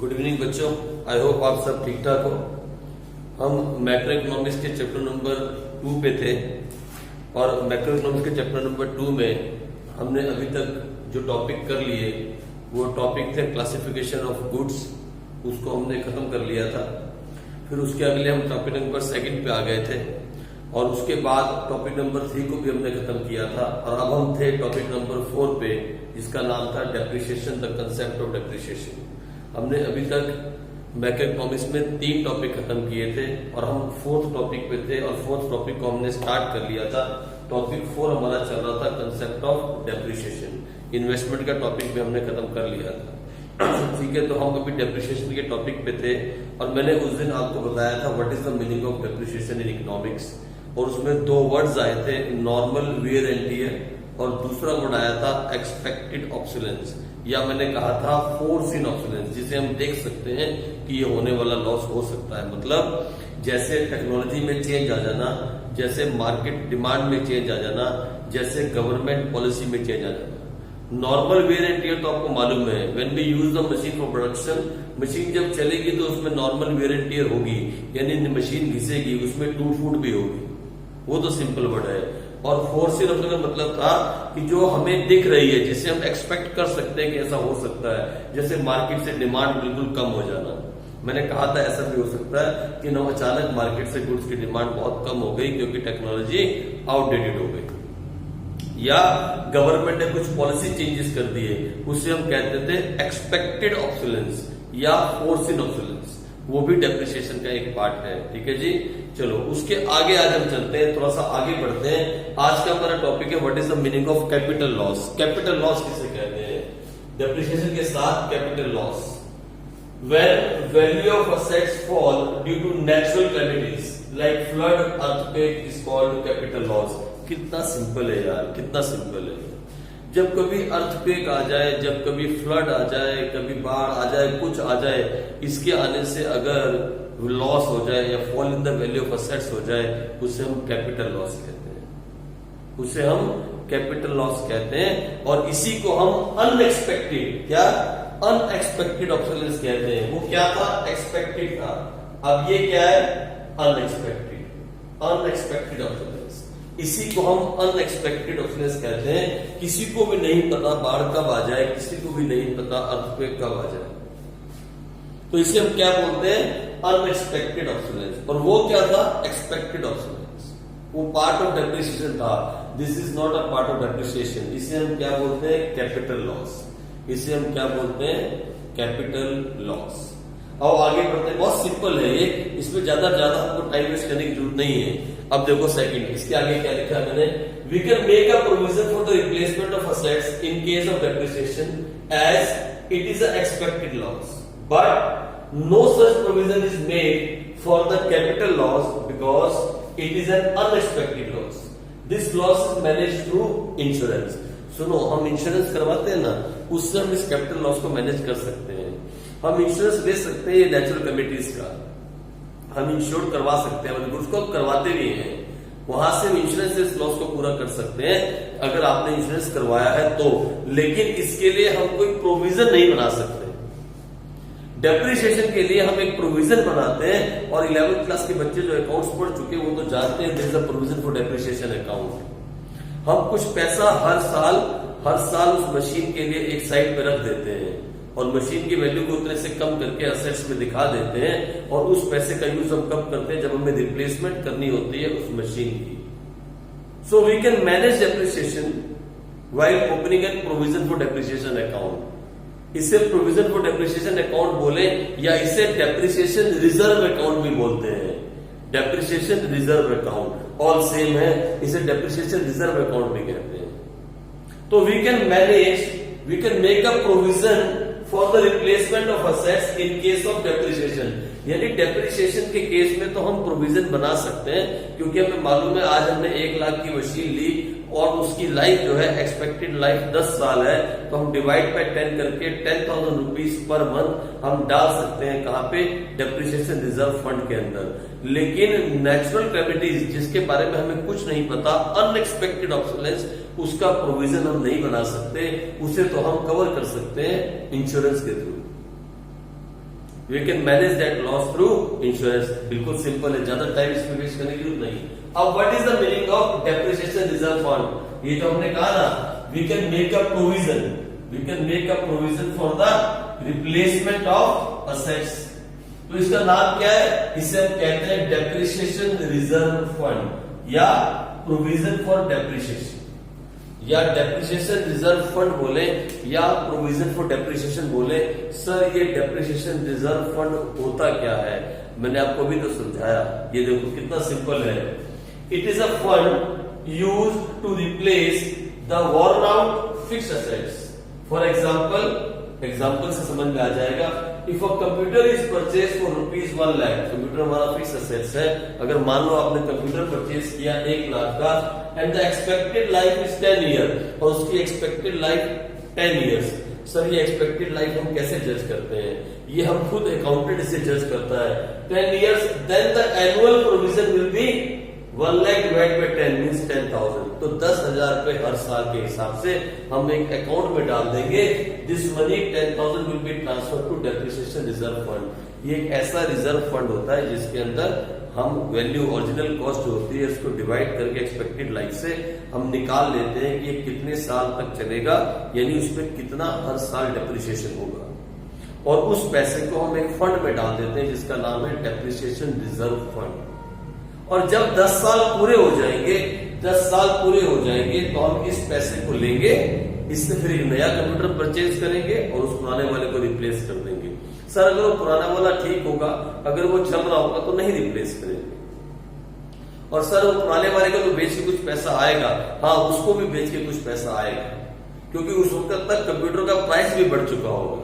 Good evening बच्चों, आई hope आप सब ठीक ठाक हो। हम मैक्रो इकोनॉमिक्स के चैप्टर नंबर 2 पे थे और मैक्रो इकोनॉमिक्स के चैप्टर नंबर 2 में हमने अभी तक जो टॉपिक कर लिए वो टॉपिक थे क्लासिफिकेशन ऑफ गुड्स, उसको हमने खत्म कर लिया था। फिर उसके अगले हम टॉपिक नंबर 2 पे आ गए थे और उसके बाद टॉपिक नंबर 3 को भी हमने खत्म किया था और अब हम थे टॉपिक नंबर 4 पे, जिसका नाम था depreciation, the concept of depreciation. हमने अभी तक मैक्रो इकोनॉमिक्स में 3 टॉपिक खत्म किए थे और हम 4th टॉपिक पे थे और 4th टॉपिक को हमने स्टार्ट कर लिया था। टॉपिक 4 हमारा चल रहा था कंसेप्ट ऑफ डेप्रिसिएशन। इन्वेस्टमेंट का टॉपिक भी हमने खत्म कर लिया था। ठीक है, तो हम अभी डेप्रिसिएशन के टॉपिक पे थे और मैंने उस दिन आपको बताया था what is the meaning of depreciation in economics, और उसमें 2 वर्ड्स आए थे, नॉर्मल वियर एंड टियर और दूसरा वर्ड आया था एक्सपेक्टेड ऑब्सोलेंस, या मैंने कहा था फोर्सिन ऑब्सोलेंस, जिसे हम देख सकते हैं कि ये होने वाला लॉस हो सकता है। मतलब जैसे टेक्नोलॉजी में चेंज आ जाना, जैसे मार्केट डिमांड में चेंज आ जाना, जैसे गवर्नमेंट पॉलिसी में चेंज आ जाना। नॉर्मल वेयर एंड टियर तो आपको मालूम है, when we use the machine for production, machine जब चलेगी तो उसमें नॉर्मल वेयर एंड टियर होगी, यानी मशीन घिसेगी, उसमें टूट फूट भी होगी, वो तो सिंपल वर्ड है। और फोर्सिन का मतलब था कि जो हमें दिख रही है, जिसे हम एक्सपेक्ट कर सकते हैं कि ऐसा हो सकता है, जैसे मार्केट से डिमांड बिल्कुल कम हो जाना। मैंने कहा था ऐसा भी हो सकता है कि ना अचानक मार्केट से गुड्स की डिमांड बहुत कम हो गई क्योंकि टेक्नोलॉजी आउटडेटेड हो गई, या गवर्नमेंट ने कुछ पॉलिसी चेंजेस कर दिए, उसे हम कहते थे एक्सपेक्टेड ऑब्सोलेंस या फोर्सिन ऑब्सोलेंस। वो भी डेप्रिसिएशन का एक पार्ट है। ठीक है जी, चलो उसके आगे आज हम चलते हैं, थोड़ा सा आगे बढ़ते हैं। आज का हमारा टॉपिक है what is the meaning of capital loss. Capital loss किसे कहते हैं? डेप्रिसिएशन के साथ capital loss, when value of assets fall due to natural calamities like flood, earthquake is called capital loss. कितना सिंपल है यार, कितना सिंपल है। जब कभी अर्थक्वेक आ जाए, जब कभी फ्लड आ जाए, कभी बाढ़ आ जाए, कुछ आ जाए, इसके आने से अगर लॉस हो जाए या fall in the value of assets हो जाए, उसे हम कैपिटल लॉस कहते हैं, उसे हम कैपिटल लॉस कहते हैं। और इसी को हम अनएक्सपेक्टेड, क्या अनएक्सपेक्टेड ऑब्सोलेंस कहते हैं। वो क्या था? एक्सपेक्टेड था, अब ये क्या है? Unexpected, unexpected obsolescence. इसी को हम अनएक्सपेक्टेड ऑब्सोलेंस कहते हैं। किसी को भी नहीं पता बाढ़ कब आ जाए, किसी को भी नहीं पता अर्थक्वेक कब आ जाए, तो इसे हम क्या बोलते हैं? Unexpected obsolescence. और वो क्या था? Expected obsolescence. वो पार्ट ऑफ डेप्रिसिएशन था। This is not a part of depreciation. इसे हम क्या बोलते हैं? Capital loss. इसे हम क्या बोलते हैं? Capital loss. अब आगे बढ़ते हैं, बहुत सिंपल है ये, इसमें ज्यादा आपको टाइम वेस्ट करने की जरूरत नहीं है। अब देखो सेकंड, इसके आगे क्या लिखा है मैंने? We can make a provision for the replacement of assets in case of depreciation as it is a expected loss, but no such provision is made for the capital loss because it is an unexpected loss. This loss is manage through insurance. सुनो, हम insurance करवाते हैं ना, उससे हम इस capital loss को manage कर सकते हैं। हम इंश्योरेंस ले सकते हैं नेचुरल कैलेमिटीज का, हम इंश्योर करवा सकते हैं, मतलब उसको करवाते भी हैं, वहां से हम इंश्योरेंस से इस लॉस को पूरा कर सकते हैं अगर आपने इंश्योरेंस करवाया है तो। लेकिन इसके लिए हम कोई प्रोविजन नहीं बना सकते। डेप्रिसिएशन के लिए हम एक प्रोविजन बनाते हैं, और 11th क्लास के बच्चे जो अकाउंट्स पढ़ चुके हैं वो तो जानते हैं, there is a provision for depreciation account. हम कुछ पैसा हर साल उस मशीन के लिए एक साइड पे रख देते हैं और मशीन की वैल्यू को उतने से कम करके असेट्स में दिखा देते हैं, और उस पैसे का यूज हम कब करते हैं? जब हमें रिप्लेसमेंट करनी होती है उस मशीन की। So we can manage depreciation while opening an provision for depreciation account. इसे प्रोविजन फॉर डेप्रिसिएशन अकाउंट बोले या इसे डेप्रिसिएशन रिजर्व अकाउंट भी बोलते हैं। Depreciation reserve account all same है, इसे डेप्रिसिएशन रिजर्व अकाउंट भी कहते हैं। तो we can make a provision for the replacement of assets in case of depreciation, यानी डेप्रिसिएशन के केस में तो हम प्रोविजन बना सकते हैं, क्योंकि हमें मालूम है आज हमने 1 लाख की मशीन ली और उसकी लाइफ जो है एक्सपेक्टेड लाइफ 10 साल है, तो हम डिवाइड बाय 10 करके 10,000 रुपीज पर मंथ हम डाल सकते हैं। कहां पे? डेप्रिसिएशन रिजर्व फंड के अंदर। लेकिन नेचुरल कैलेमिटीज जिसके बारे में हमें कुछ नहीं पता, अनएक्सपेक्टेड ऑब्सोलेंस, उसका प्रोविजन हम नहीं बना सकते, उसे तो हम कवर कर सकते हैं इंश्योरेंस के through. We can manage that loss through insurance. बिल्कुल सिंपल है, ज्यादा टाइम इसमें वेस्ट करने की जरूरत नहीं। अब what is the meaning of depreciation reserve fund? ये तो हमने कहा ना, we can make a provision, we can make a provision for the replacement of assets. तो इसका नाम क्या है? इसे हम कहते हैं डेप्रिसिएशन रिजर्व फंड या प्रोविजन फॉर डेप्रिसिएशन, या डेप्रिसिएशन रिजर्व फंड बोले या प्रोविजन फॉर डेप्रिसिएशन बोले। सर ये डेप्रिसिएशन रिजर्व फंड होता क्या है? मैंने आपको भी तो समझाया, ये देखो कितना सिंपल है। It is a fund used to replace the worn out fixed assets. For example से समझ में आ जाएगा। If a computer is purchase for ₹1 lakh, computer हमारा फिक्स असेट्स है। अगर मान लो आपने कंप्यूटर परचेज किया 1 लाख का, and the expected life is 10 year, और उसकी एक्सपेक्टेड लाइफ 10 ईयर्स। सर ये एक्सपेक्टेड लाइफ हम कैसे जज करते हैं? ये हम खुद अकाउंटेंट से जज करता है। 10 years, then the annual provision will be 1 lakh divide by 10 means 10,000। तो 10,000 रुपए हर साल के हिसाब से हम एक अकाउंट में डाल देंगे। This money 10,000 will be transfer to depreciation reserve fund. ये एक ऐसा रिजर्व फंड होता है जिसके अंदर हम वैल्यू, ओरिजिनल कॉस्ट जो होती है, इसको डिवाइड करके एक्सपेक्टेड लाइफ से हम निकाल लेते हैं कि ये कितने साल तक चलेगा, यानी उसमें कितना हर साल डेप्रिसिएशन होगा, और उस पैसे को हम एक फंड में डाल देते हैं जिसका नाम है डेप्रिसिएशन रिजर्व फंड। और जब 10 साल पूरे हो जाएंगे, 10 साल पूरे हो जाएंगे तो हम इस पैसे को लेंगे, इससे फिर एक नया कंप्यूटर परचेज करेंगे और उस पुराने वाले को रिप्लेस कर देंगे। सर अगर वो पुराना वाला ठीक होगा, अगर वो चल रहा होगा तो नहीं रिप्लेस करेंगे। और सर वो पुराने वाले को तो बेच के कुछ पैसा आएगा, हाँ उसको भी बेच के कुछ पैसा आएगा, क्योंकि उस वक्त तक कंप्यूटर का प्राइस भी बढ़ चुका होगा।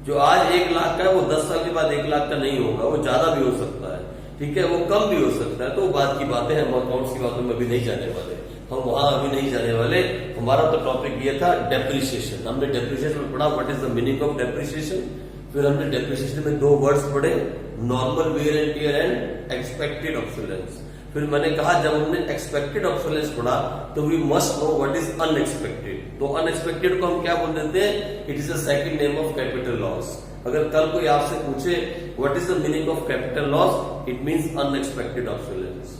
जो आज 1 लाख का है वो 10 साल के बाद 1 लाख का नहीं होगा, वो ज्यादा भी हो सकता है, ठीक है, वो कम भी हो सकता है। तो बात की बातें हैं, हम अकाउंट्स की बातों में अभी नहीं जाने वाले, हम वहां अभी नहीं जाने वाले। हमारा तो टॉपिक ये था डेप्रिसिएशन। हमने डेप्रिसिएशन में पढ़ा what is the meaning of depreciation. फिर हमने डेप्रिसिएशन में 2 वर्ड्स पढ़े, normal wear and tear and expected obsolescence. फिर मैंने कहा जब हमने एक्सपेक्टेड ऑब्सोलेंस पढ़ा तो we must know what is unexpected. तो अनएक्सपेक्टेड को हम क्या बोल देते हैं? It is a second name of capital loss. अगर कल कोई आपसे पूछे what is the meaning of capital loss, it means unexpected obsolescence,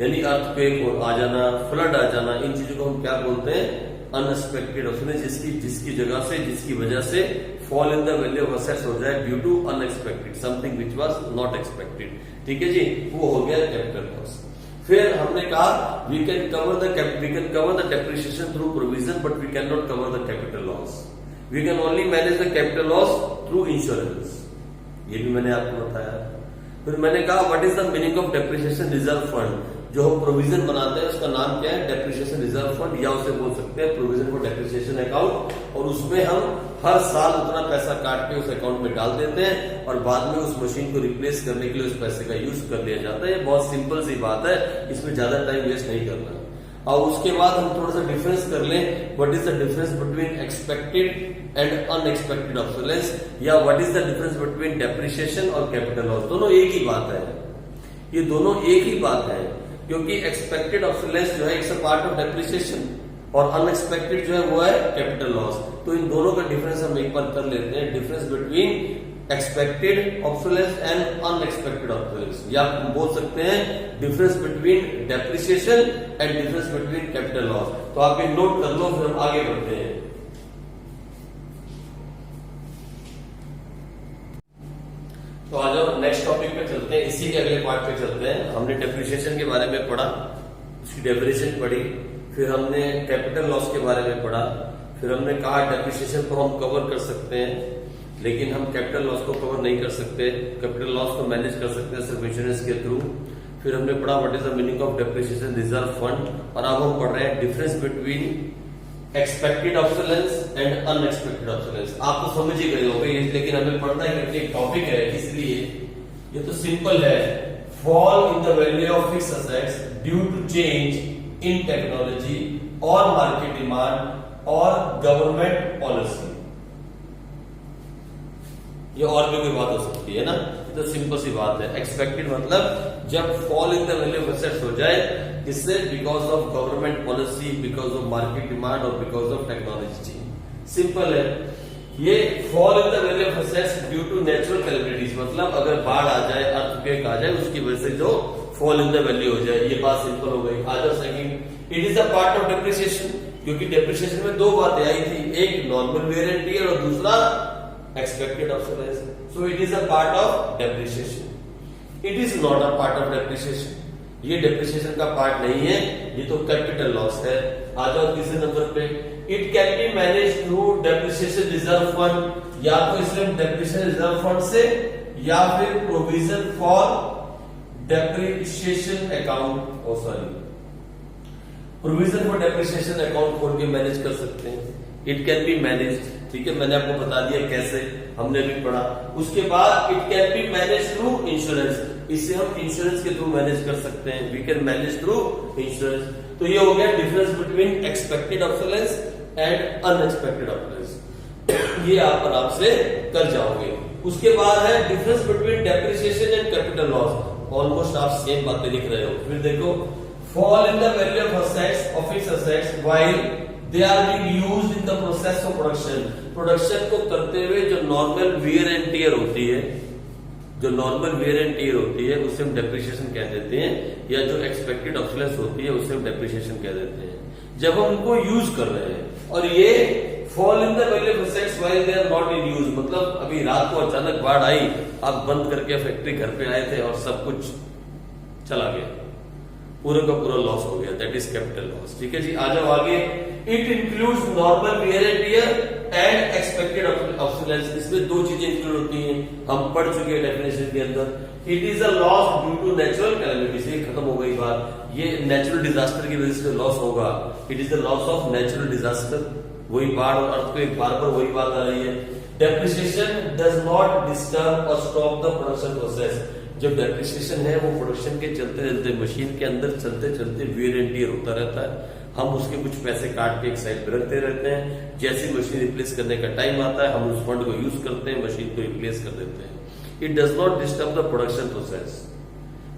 यानी अर्थक्वेक आ जाना, फ्लड आ जाना, इन चीजों को हम क्या बोलते हैं? Unexpected obsolescence. जिसकी जगह से, जिसकी वजह से fall in the value of assets हो जाए due to unexpected, something which was not expected. ठीक है जी, वो हो गया कैपिटल लॉस। फिर हमने कहा we can cover the depreciation through provision, but we can not cover the capital loss. We can only manage the capital loss through insurance, ये भी मैंने आपको बताया। फिर मैंने कहा what is the meaning of depreciation reserve fund. जो हम प्रोविजन बनाते हैं उसका नाम क्या है? डेप्रिसिएशन रिजर्व फंड, या उसे बोल सकते हैं प्रोविजन फॉर डेप्रिसिएशन अकाउंट। और उसमें हम हर साल उतना पैसा काट के उस अकाउंट में डाल देते हैं और बाद में उस मशीन को रिप्लेस करने के लिए उस पैसे का यूज कर लिया जाता है। ये बहुत सिंपल सी बात है, इसमें ज्यादा टाइम वेस्ट नहीं करना। और उसके बाद हम थोड़ा सा डिफरेंस कर लें, what is the difference between expected and unexpected obsolescence, या what is the difference between depreciation और कैपिटल लॉस। दोनों एक ही बात है, ये दोनों एक ही बात है, क्योंकि एक्सपेक्टेड ऑब्सोलेंस जो है it's a part of depreciation और अनएक्सपेक्टेड जो है वो है कैपिटल लॉस। तो इन दोनों का डिफरेंस हम एक बार कर लेते हैं, difference between expected obsolescence and unexpected obsolescence, या हम बोल सकते हैं difference between depreciation and difference between capital loss. तो आप ये नोट कर लो, फिर हम आगे बढ़ते हैं। तो आ जाओ नेक्स्ट टॉपिक पे चलते हैं, इसी के अगले पार्ट पे चलते हैं। हमने डेप्रिसिएशन के बारे में पढ़ा, उसकी डेफिनेशन पढ़ी, फिर हमने कैपिटल लॉस के बारे में पढ़ा, फिर हमने कहा डेप्रिसिएशन को हम कवर कर सकते हैं लेकिन हम कैपिटल लॉस को कवर नहीं कर सकते, कैपिटल लॉस को मैनेज कर सकते हैं सिर्फ इंश्योरेंस के थ्रू। फिर हमने पढ़ा what is the meaning of depreciation reserve fund, और अब हम पढ़ रहे हैं difference between expected obsolescence and unexpected obsolescence. आप तो समझ ही गए होंगे, लेकिन हमें पढ़ना ही करके एक टॉपिक है, इसलिए ये तो सिंपल है। Fall in the value of fixed assets due to change in technology और मार्केट डिमांड और गवर्नमेंट पॉलिसी। ये और भी कोई बात हो सकती है ना, ये तो सिंपल सी बात है। एक्सपेक्टेड मतलब जब fall in the value of assets हो जाए, इससे because of government policy, because of market demand और because of technology change. Simple है। ये fall in the value of assets due to natural calamities, मतलब अगर बाढ़ आ जाए, अर्थक्वेक आ जाए, उसकी वजह से जो फॉल इन द वैल्यू हो जाए। ये बात सिंपल हो गई। आ जाओ second, it is a part of depreciation, क्योंकि डेप्रिसिएशन में दो बातें आई थी, एक नॉर्मल वेयर एंड टियर और दूसरा expected obsolescence. So it is a part of depreciation. It is not a part of depreciation, ये डेप्रिसिएशन का पार्ट नहीं है, ये तो कैपिटल लॉस है। आ जाओ तीसरे नंबर पे, it can be manage through depreciation reserve fund, या तो इसमें डेप्रिसिएशन रिजर्व फंड से या फिर provision for depreciation account, oh sorry, provision for depreciation account खोल के मैनेज कर सकते हैं। इट कैन बी मैनेज, ठीक है, मैंने आपको बता दिया कैसे, हमने भी पढ़ा। उसके बाद it can be manage through insurance, इससे हम इंश्योरेंस के थ्रू मैनेज कर सकते हैं। We can manage through insurance. तो ये हो गया difference between expected obsolescence and unexpected obsolescence. ये आप आराम से कर जाओगे। उसके बाद है difference between depreciation and capital loss. Almost आप सेम बातें लिख रहे हो। फिर देखो, fall in the value of assets of its assets while they are being used in the process of production. Production को करते हुए जो नॉर्मल वियर एंड टियर होती है, जो नॉर्मल वेयर एंड टियर होती है, उससे हम डेप्रिसिएशन कह देते हैं, या जो एक्सपेक्टेड ऑब्सोलेंस होती है उससे हम डेप्रिसिएशन कह देते हैं, जब हम उनको यूज कर रहे हैं। और ये fall in the value of assets while they are not in use, मतलब अभी रात को अचानक बाढ़ आई, आप बंद करके फैक्ट्री घर पे आए थे और सब कुछ चला गया, पूरे का पूरा लॉस हो गया, दैट इज कैपिटल लॉस। ठीक है जी, आ जाओ आगे। It includes normal wear and tear and expected obsolescence. इसमें दो चीजें इंक्लूड होती हैं, हम पढ़ चुके हैं डेफिनेशन के अंदर। It is a loss due to natural calamities, ये खत्म हो गई बात, ये नेचुरल डिजास्टर की वजह से लॉस होगा। It is the loss of natural disaster, वही बाढ़ और अर्थक्वेक, बार बार वही बात आ रही है। डेप्रिसिएशन डज नॉट डिस्टर्ब और स्टॉप द प्रोडक्शन प्रोसेस। जब डेप्रिसिएशन है वो प्रोडक्शन के चलते चलते, मशीन के अंदर चलते चलते वेयर एंड टियर होता रहता है, हम उसके कुछ पैसे काट के एक साइड पे रखते रहते हैं। जैसे मशीन रिप्लेस करने का टाइम आता है, हम उस फंड को यूज करते हैं, मशीन को रिप्लेस कर देते हैं। It does not disturb the production process,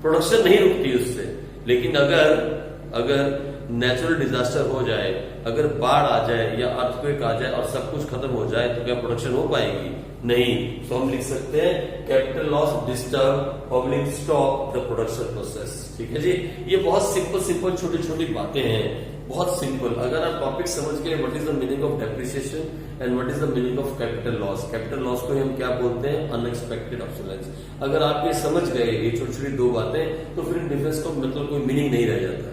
production नहीं रुकती उससे। लेकिन अगर नेचुरल डिजास्टर हो जाए, अगर बाढ़ आ जाए या अर्थक्वेक आ जाए और सब कुछ खत्म हो जाए, तो क्या प्रोडक्शन हो पाएगी? नहीं। तो हम लिख सकते हैं capital loss disturb public stop the production process. ठीक है जी, ये बहुत सिंपल छोटी छोटी बातें हैं, बहुत सिंपल। अगर आप टॉपिक समझ गए what is the meaning of depreciation and what is the meaning of capital loss, capital loss को हम क्या बोलते हैं? Unexpected obsolescence. अगर आप ये समझ गए ये छोटी छोटी दो बातें, तो फिर डिफरेंस का मतलब कोई मीनिंग नहीं रह जाता।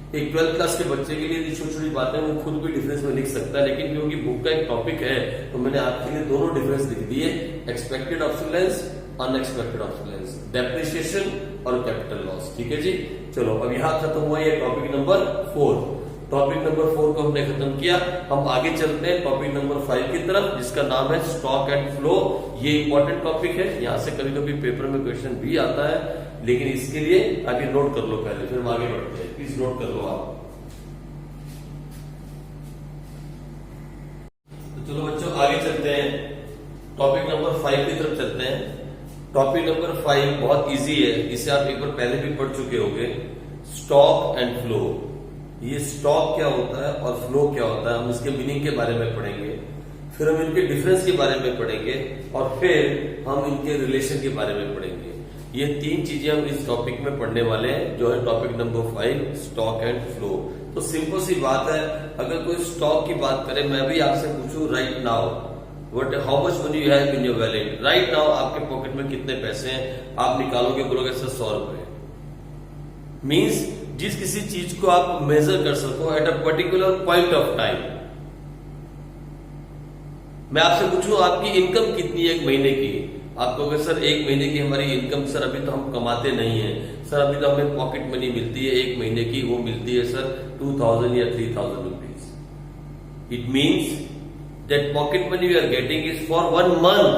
एक 12th क्लास के बच्चे के लिए छोटी छोटी बातें वो खुद भी डिफरेंस में लिख सकता है, लेकिन क्योंकि बुक का एक टॉपिक है तो मैंने आपके लिए दोनों डिफरेंस लिख दिए, expected obsolescence, unexpected obsolescence, depreciation और कैपिटल लॉस। ठीक है जी, चलो अब यहां खत्म हुआ ये टॉपिक नंबर 4। टॉपिक नंबर 4 को हमने खत्म किया। हम आगे चलते हैं टॉपिक नंबर 5 की तरफ, जिसका नाम है स्टॉक एंड फ्लो। ये इंपॉर्टेंट टॉपिक है, यहां से कभी कभी पेपर में क्वेश्चन भी आता है, लेकिन इसके लिए आगे नोट कर लो पहले, फिर हम आगे बढ़ते हैं। प्लीज नोट कर लो आप। तो चलो बच्चों आगे चलते हैं, टॉपिक नंबर 5 की तरफ चलते हैं। टॉपिक नंबर 5 बहुत इजी है, इसे आप एक बार पहले भी पढ़ चुके होंगे। Stock and flow. ये स्टॉक क्या होता है और फ्लो क्या होता है, हम इसके मीनिंग के बारे में पढ़ेंगे, फिर हम इनके डिफरेंस के बारे में पढ़ेंगे, और फिर हम इनके रिलेशन के बारे में पढ़ेंगे। ये 3 चीजें हम इस टॉपिक में पढ़ने वाले हैं, जो है topic number 5, stock and flow. तो सिंपल सी बात है, अगर कोई स्टॉक की बात करे, मैं भी आपसे पूछूं right now how much money you have in your wallet, right now आपके पॉकेट में कितने पैसे हैं, आप निकालोगे, बोलोगे सर 100 रुपए। मीन्स जिस किसी चीज को आप मेजर कर सको eight a particular point of time. मैं आपसे पूछूं आपकी इनकम कितनी है एक महीने की, आप कहोगे सर एक महीने की हमारी इनकम, सर अभी तो हम कमाते नहीं है, सर अभी तो हमें पॉकेट मनी मिलती है एक महीने की, वो मिलती है सर 2000 या 3000 rupees. It means that pocket money you are getting is for 1 month,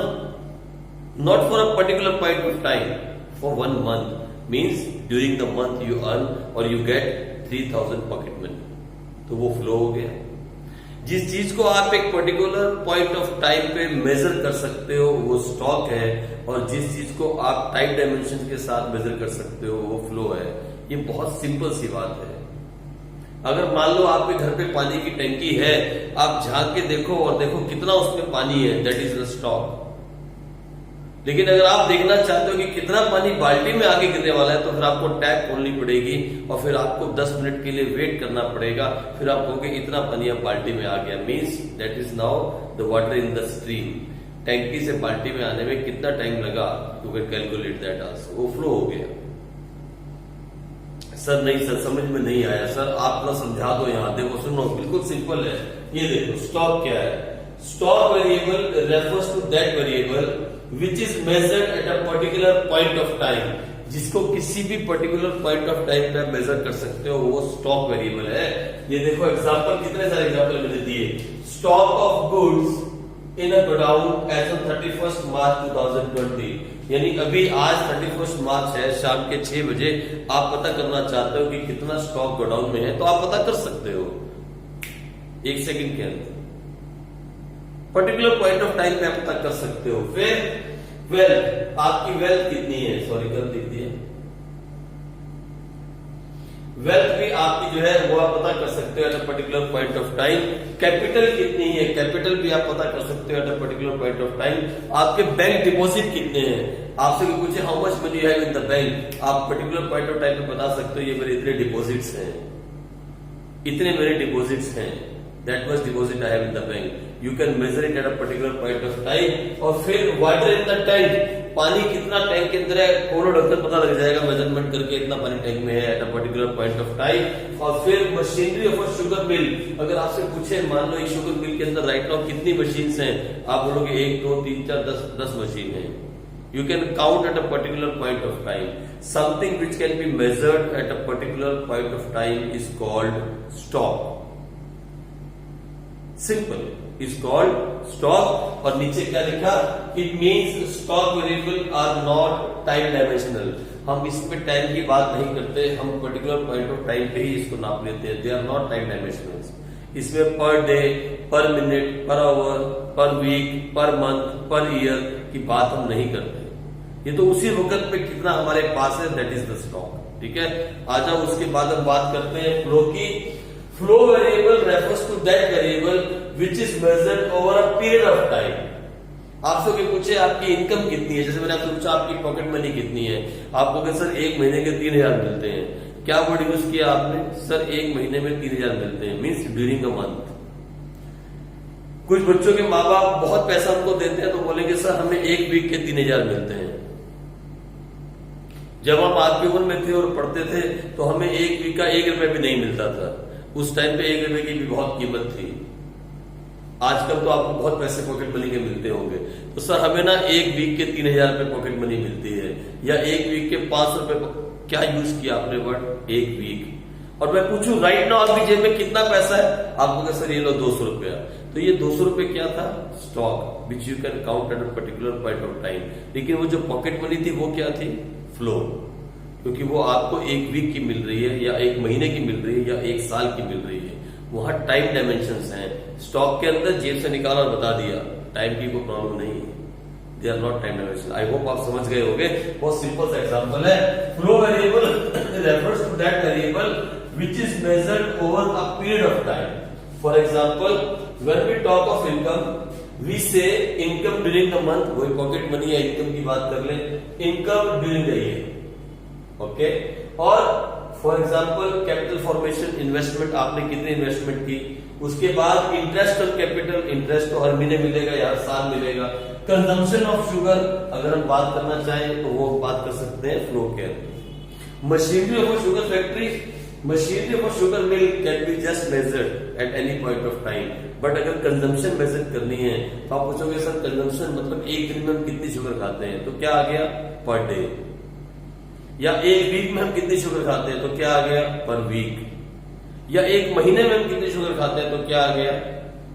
not for a particular point of time, for 1 month। Means during the month you earn और यू गेट 3000 पॉकेट मनी, तो वो flow हो गया। जिस चीज को आप एक पर्टिकुलर पॉइंट ऑफ टाइम पे मेजर कर सकते हो वो स्टॉक है, और जिस चीज को आप टाइम डायमेंशन के साथ मेजर कर सकते हो वो फ्लो है। ये बहुत सिंपल सी बात है। अगर मान लो आपके घर पे पानी की टंकी है, आप झांक के देखो और देखो कितना उसमें पानी है, दैट इज द स्टॉक। लेकिन अगर आप देखना चाहते हो कि कितना पानी बाल्टी में आगे गिरने वाला है, तो फिर आपको टैप खोलनी पड़ेगी और फिर आपको 10 मिनट के लिए वेट करना पड़ेगा। फिर आप कहोगे इतना पानी अब बाल्टी में आ गया, means that is now the water in the stream. टैंकी से बाल्टी में आने में कितना टाइम लगा, you can calculate that also, वो फ्लो हो गया। सर नहीं सर, समझ में नहीं आया सर, आप ना समझा दो। यहाँ देखो सुनो, बिल्कुल सिंपल है। ये देखो स्टॉक क्या है। Stock variable refers to that variable which is measured at a particular point of time. जिसको किसी भी पर्टिकुलर पॉइंट ऑफ टाइम पे मेजर कर सकते हो, वो स्टॉक वेरिएबल है। ये देखो एग्जांपल, कितने सारे एग्जांपल मैंने दिए। Stock of goods in a godown as on 31 March 2020, यानी अभी आज 31 मार्च है, शाम के 6 बजे आप पता करना चाहते हो कि कितना स्टॉक गोडाउन में है, तो आप पता कर सकते हो 1 सेकंड के अंदर। पर्टिकुलर पॉइंट ऑफ टाइम पे आप पता कर सकते हो। फिर वेल्थ, आपकी वेल्थ कितनी है, सॉरी कर दीजिए, वेल्थ भी आपकी जो है वो आप पता कर सकते हो eight a particular point of time. Capital कितनी है, कैपिटल भी आप पता कर सकते हो eight a particular point of time. आपके बैंक डिपॉजिट कितने हैं, आपसे पूछे how much money you have in the bank, आप पर्टिकुलर पॉइंट ऑफ टाइम पे बता सकते हो ये मेरे इतने डिपॉजिट्स हैं, इतने मेरे डिपॉजिट्स हैं, that much deposit I have in the bank. You can measure it at a particular point of time. और फिर वाटर इन द टैंक, पानी कितना टैंक के अंदर है, खोलो ढक्कन पता लग जाएगा मेजरमेंट करके, इतना पानी टैंक में है eight a particular point of time. और फिर machinery of a sugar mill, अगर आपसे पूछे मान लो एक शुगर मिल के अंदर राइट नाउ कितनी मशीन्स हैं, आप बोलोगे 1 2 3 4 10 मशीन है। You can count at a particular point of time. Something which can be measured at a particular point of time is called stock. Simple. Is called stock. और नीचे क्या लिखा? It means stock variable are not time dimensional. हम इसमें time की बात नहीं करते, हम पर्टिकुलर पॉइंट ऑफ टाइम पे ही इसको नाप लेते हैं। They are not time dimensionals. इसमें पर डे, पर मिनट, पर आवर, पर वीक, पर मंथ, पर ईयर की बात हम नहीं करते। ये तो उसी वक्त पे कितना हमारे पास है, दैट इज द स्टॉक। ठीक है, आ जाओ उसके बाद हम बात करते हैं फ्लो की। Flow variable refers to that variable which is measured over a period of time. आपसे कोई पूछे आपकी इनकम कितनी है, जैसे मैंने आपसे पूछा आपकी पॉकेट मनी कितनी है, आप कहोगे सर 1 महीने के 3000 मिलते हैं। क्या वर्ड यूज किया आपने, सर 1 महीने में 3000 मिलते हैं, मीन्स ड्यूरिंग अ मंथ। कुछ बच्चों के माँ बाप बहुत पैसा उनको देते हैं तो बोलेंगे सर हमें 1 वीक के 3000 मिलते हैं। जब हम आर में थे और पढ़ते थे तो हमें 1 वीक का 1 रुपए भी नहीं मिलता था। उस टाइम पे 1 रुपए की भी बहुत कीमत थी। आजकल तो आपको बहुत पैसे पॉकेट मनी के मिलते होंगे। तो सर हमें ना 1 वीक के 3000 रुपए पॉकेट मनी मिलती है, या 1 वीक के 500 रुपए। क्या यूज किया आपने वर्ड, 1 वीक। और मैं पूछूं राइट नाउ आपकी जेब में कितना पैसा है, आप बोले सर ये लो 200 रुपया। तो ये 200 रुपए क्या था, stock which you can count eight a particular point of time. लेकिन वो जो पॉकेट मनी थी वो क्या थी, फ्लो, क्योंकि वो आपको 1 वीक की मिल रही है, या 1 महीने की मिल रही है, या 1 साल की मिल रही है। वहां टाइम डायमेंशंस हैं। स्टॉक के अंदर जेब से निकाला और बता दिया, टाइम की कोई प्रॉब्लम नहीं है। They are not time dimension. I hope आप समझ गए होंगे। बहुत सिंपल सा एग्जांपल है। Flow variable refers to that variable which is measured over a period of time. For example when we talk of income we say income during the month, वही pocket money या income की बात कर ले, income during the year. Okay, और for example capital formation, investment, आपने कितनी investment की। उसके बाद इंटरेस्ट ऑन कैपिटल, इंटरेस्ट तो हर महीने मिलेगा या हर साल मिलेगा। कंजम्पशन ऑफ शुगर, अगर हम बात करना चाहें तो वो बात कर सकते हैं फ्लो के अंदर। Machinery of sugar factory, machinery of sugar mill can be just measured at any point of time. But अगर कंजम्पशन मेजर करनी है तो आप पूछोगे सर कंजम्पशन मतलब 1 दिन में हम कितनी शुगर खाते हैं, तो क्या आ गया, पर डे। या 1 वीक में हम कितनी शुगर खाते हैं, तो क्या आ गया, पर वीक। या 1 महीने में हम कितनी शुगर खाते हैं, तो क्या आ गया,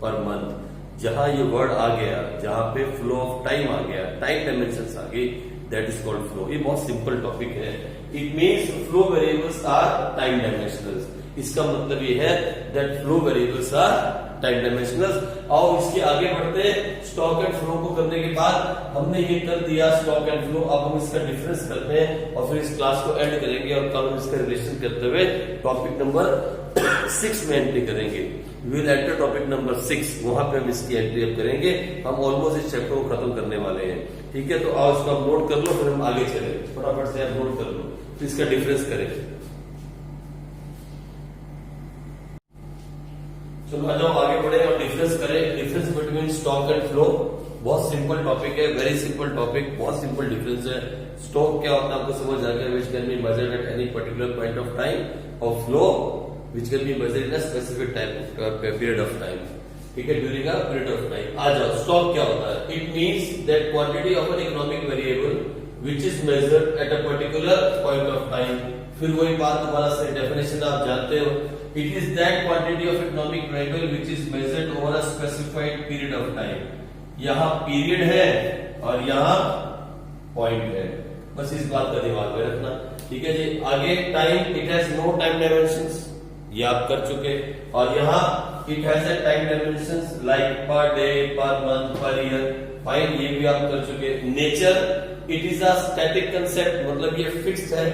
पर मंथ। जहां ये वर्ड आ गया, जहां पे फ्लो ऑफ टाइम आ गया, टाइम डायमेंशंस आ गई, दैट इज कॉल्ड फ्लो। ये बहुत सिंपल टॉपिक है। It means flow variables are time dimensionals. इसका मतलब ये है that flow variables are time dimensionals. और इसके आगे बढ़ते हैं। स्टॉक एंड फ्लो को करने के बाद हमने ये कर दिया स्टॉक एंड फ्लो। अब हम इसका डिफरेंस करते हैं और फिर इस क्लास को एंड करेंगे और कल हम इसका रिलेशन करते हुए टॉपिक नंबर 6 में एंट्री करेंगे। We will enter topic number 6, वहां पे हम इसकी एंट्री अब करेंगे। हम ऑलमोस्ट इस चैप्टर को खत्म करने वाले हैं, ठीक है। तो आओ इसको आप नोट कर लो, फिर हम आगे चले। फटाफट से आप नोट कर लो, तो इसका डिफरेंस करें। चलो आ जाओ आगे बढ़े और डिफरेंस करें। Difference between stock and flow, बहुत सिंपल टॉपिक है, वेरी सिंपल टॉपिक, बहुत सिंपल डिफरेंस है। स्टॉक क्या होता है आपको समझ आ गया, which can be measured at any particular point of time, और flow which can be measured in a specific time period of time, ठीक है, during a period of time. आ जाओ, स्टॉक क्या होता है? It means that quantity of an economic variable which is measured at a particular point of time. फिर वही बात दोबारा से, डेफिनेशन आप जानते हो, it is that quantity of economic variable which is measured over a specified period of time. यहाँ period है और यहाँ पॉइंट है, बस इस बात का दिमाग में रखना, ठीक है जी। आगे time, it has no time dimensions, ये आप कर चुके। और यहाँ it has a time dimensions like per day, per month, per year, fine, ये भी आप कर चुके। Nature, it is a static concept, मतलब ये फिक्स्ड है।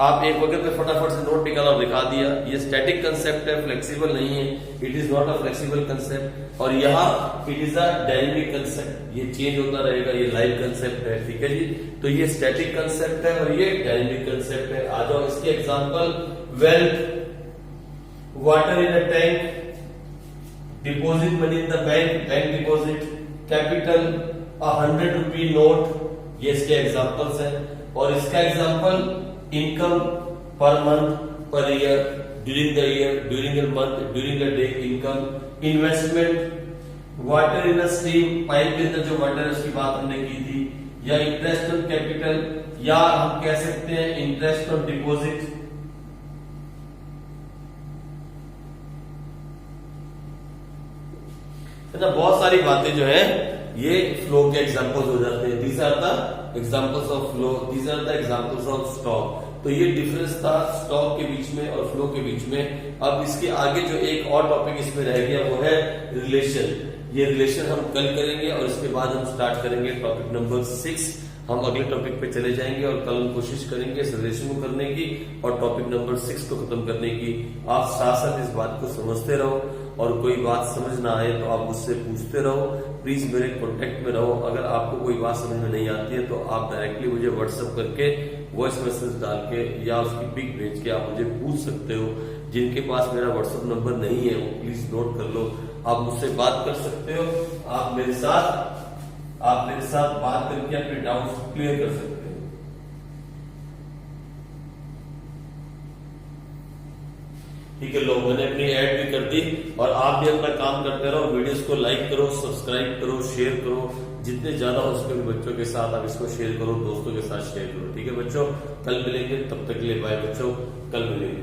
आप एक वक्त में फटाफट से नोट निकाला और दिखा दिया, ये स्टैटिक कंसेप्ट है, फ्लेक्सिबल नहीं है, it is not a flexible concept. और यहाँ it is a dynamic concept, ये चेंज होता रहेगा, ये लाइव कंसेप्ट है, ठीक है जी। तो ये स्टैटिक कंसेप्ट है और ये डायनेमिक कंसेप्ट है। आ जाओ इसके example, wealth, water in a tank, deposit money in the bank, bank deposit, capital, 100 rupee note, ये इसके एग्जांपल्स हैं। और इसका एग्जांपल, इनकम पर month, per year, during the year, during the month, during the day, income. Investment, water in a stream, pipe के अंदर जो water है उसकी बात हमने की थी, या इंटरेस्ट ऑन कैपिटल, या हम कह सकते हैं इंटरेस्ट ऑन डिपॉजिट। ना बहुत सारी बातें जो है ये फ्लो के एग्जांपल्स हो जाते हैं। These are the examples of flow, these are the examples of stock. तो ये डिफरेंस था स्टॉक के बीच में और फ्लो के बीच में। अब इसके आगे जो एक और टॉपिक इसमें रह गया वो है रिलेशन। ये रिलेशन हम कल करेंगे और इसके बाद हम स्टार्ट करेंगे टॉपिक नंबर 6। हम अगले टॉपिक पे चले जाएंगे और कल हम कोशिश करेंगे इस रिलेशन को करने की और टॉपिक नंबर 6 को खत्म करने की। आप साथ साथ इस बात को समझते रहो और कोई बात समझ ना आए तो आप मुझसे पूछते रहो। प्लीज मेरे कांटेक्ट में रहो। अगर आपको कोई बात समझ में नहीं आती है तो आप डायरेक्टली मुझे व्हाट्सएप करके वॉइस मैसेज डाल के या उसकी पिक भेज के आप मुझे पूछ सकते हो। जिनके पास मेरा व्हाट्सएप नंबर नहीं है वो प्लीज नोट कर लो। आप मुझसे बात कर सकते हो। आप मेरे साथ बात करके अपने डाउट्स क्लियर कर सकते हो। ठीक है, लोग मैंने अपनी ऐड भी कर दी और आप भी अपना काम करते रहो। वीडियोस को लाइक करो, सब्सक्राइब करो, शेयर करो। जितने ज्यादा हो सके बच्चों के साथ आप इसको शेयर करो, दोस्तों के साथ शेयर करो। ठीक है बच्चों, कल मिलेंगे, तब तक के लिए बाय बच्चों, कल मिलेंगे।